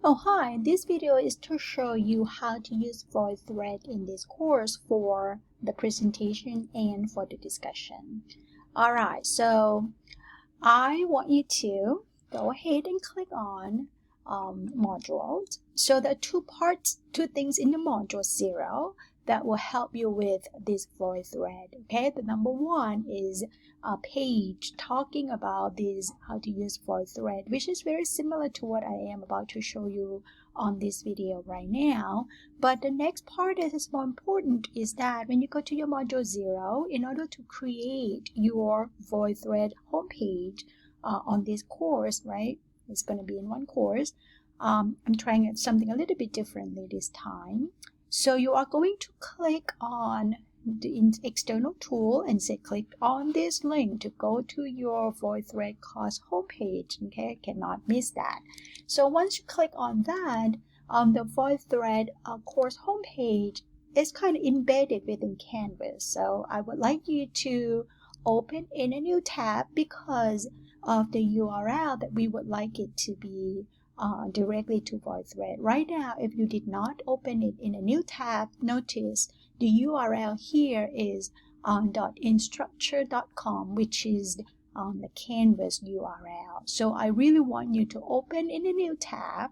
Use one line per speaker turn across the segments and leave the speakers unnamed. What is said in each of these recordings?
Oh, hi, this video is to show you how to use VoiceThread in this course for the presentation and for the discussion. Alright, so I want you to go ahead and click on modules. So there are two things in the module 0 that will help you with this VoiceThread. Okay, the number one is a page talking about this, how to use VoiceThread, which is very similar to what I am about to show you on this video right now. But the next part that is more important is that when you go to your module 0, in order to create your VoiceThread homepage on this course, right? It's going to be in one course. I'm trying something a little bit differently this time. So you are going to click on the external tool and say click on this link to go to your VoiceThread course homepage. Okay, cannot miss that. So once you click on that, the VoiceThread course homepage is kind of embedded within Canvas. So I would like you to open in a new tab because of the URL that we would like it to be directly to VoiceThread. Right now, if you did not open it in a new tab, notice the URL here is .instructure.com, which is the Canvas URL. So I really want you to open in a new tab.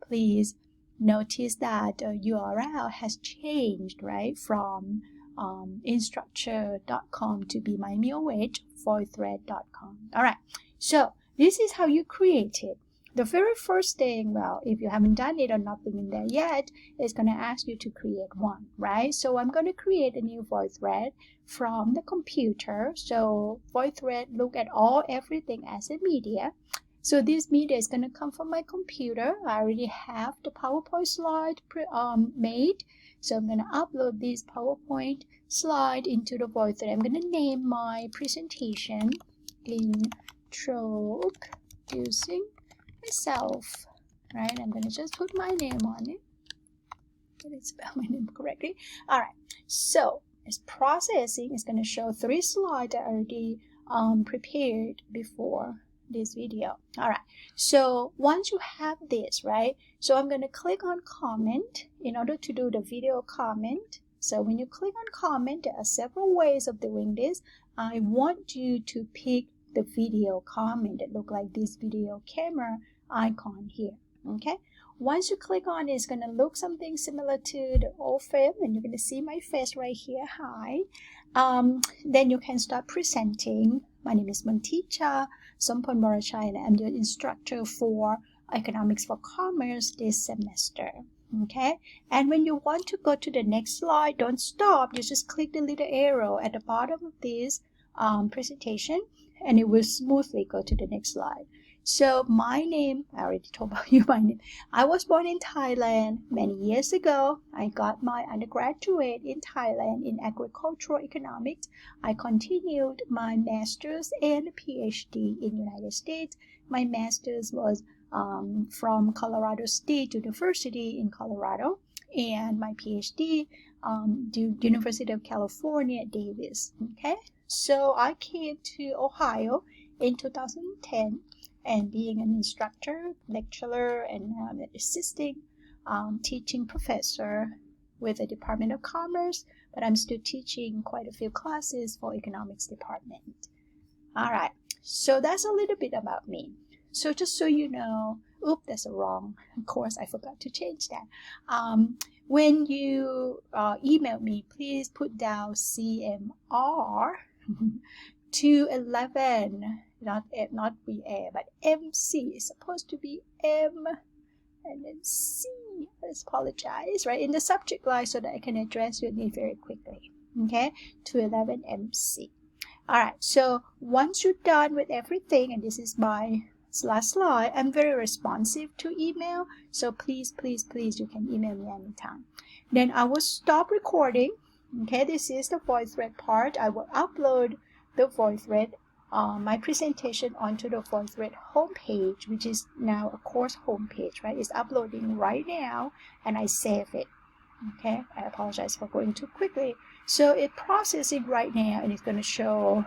Please notice that URL has changed, right, from instructure.com to be my VoiceThread.com. All right, so this is how you create it. The very first thing, well, if you haven't done it or nothing in there yet, it's going to ask you to create one, right? So I'm going to create a new VoiceThread from the computer. So VoiceThread look at everything as a media. So this media is going to come from my computer. I already have the PowerPoint slide made. So I'm going to upload this PowerPoint slide into the VoiceThread. I'm going to name my presentation Introducing Myself, right? I'm going to just put my name on it. Did I spell my name correctly? All right, so it's processing. It's going to show 3 slides that I already prepared before this video. All right, so once you have this, right, so I'm going to click on comment in order to do the video comment. So when you click on comment, there are several ways of doing this. I want you to pick the video comment that look like this video camera icon here. Okay, once you click on it, it's going to look something similar to the old film, and you're going to see my face right here. Hi. Then you can start presenting. My name is Monticha Sompon Borachai, and I'm the instructor for Economics for Commerce this semester. Okay, and when you want to go to the next slide, don't stop. You just click the little arrow at the bottom of this presentation, and it will smoothly go to the next slide. So my name, I already told you my name. I was born in Thailand many years ago. I got my undergraduate in Thailand in agricultural economics. I continued my master's and PhD in United States. My master's was from Colorado State University in Colorado, and my PhD University of California, Davis. Okay, so I came to Ohio in 2010. And being an instructor, lecturer, and assisting teaching professor with the Department of Commerce, but I'm still teaching quite a few classes for economics department. All right, so that's a little bit about me. So just so you know, that's a wrong course. I forgot to change that. When you email me, please put down CMR 211. Not BA, but MC is supposed to be M and then C. I apologize, right? In the subject line so that I can address your need very quickly. Okay, 211 MC. All right, so once you're done with everything, and this is my last slide, I'm very responsive to email. So please, you can email me anytime. Then I will stop recording. Okay, this is the VoiceThread part. I will upload the VoiceThread my presentation onto the VoiceThread homepage, which is now a course homepage, right? It's uploading right now, and I save it. Okay, I apologize for going too quickly. So it's processing right now, and it's going to show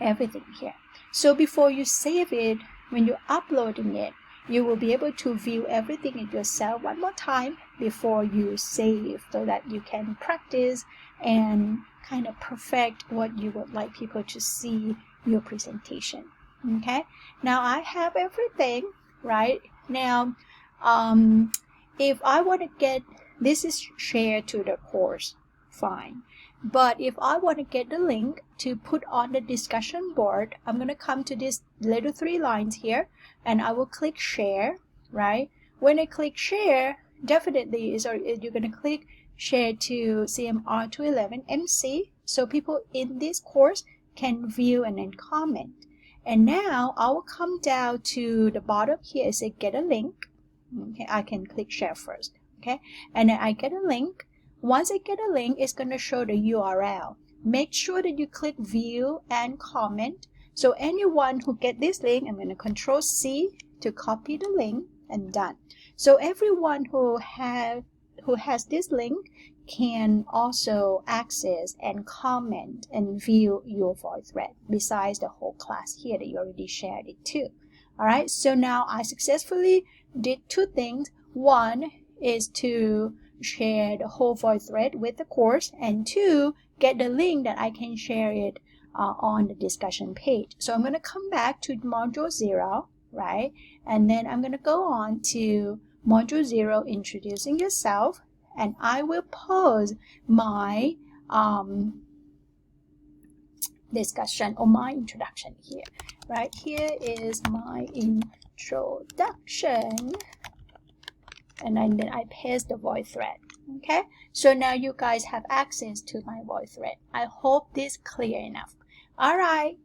everything here. So before you save it, when you're uploading it, you will be able to view everything in yourself one more time before you save, so that you can practice and kind of perfect what you would like people to see your presentation. Okay, now I have everything right now. If I want to get this is shared to the course, fine. But if I want to get the link to put on the discussion board, I'm going to come to this little 3 lines here, and I will click share, right? When I click share, definitely you're going to click share to CMR 211 MC, so people in this course can view and then comment. And now I will come down to the bottom here and say get a link. Okay, I can click share first. Okay, and then I get a link. Once I get a link, it's going to show the URL. Make sure that you click view and comment. So anyone who get this link, I'm going to Control C to copy the link, and done. So everyone who has this link can also access and comment and view your VoiceThread, besides the whole class here that you already shared it too. All right, so now I successfully did 2 things. One is to share the whole VoiceThread with the course, and 2, get the link that I can share it on the discussion page. So I'm going to come back to module 0, right? And then I'm going to go on to module 0, introducing yourself, and I will pause my discussion or my introduction here. Right here is my introduction, and then I paste the VoiceThread. Okay, so now you guys have access to my VoiceThread. I hope this is clear enough. All right,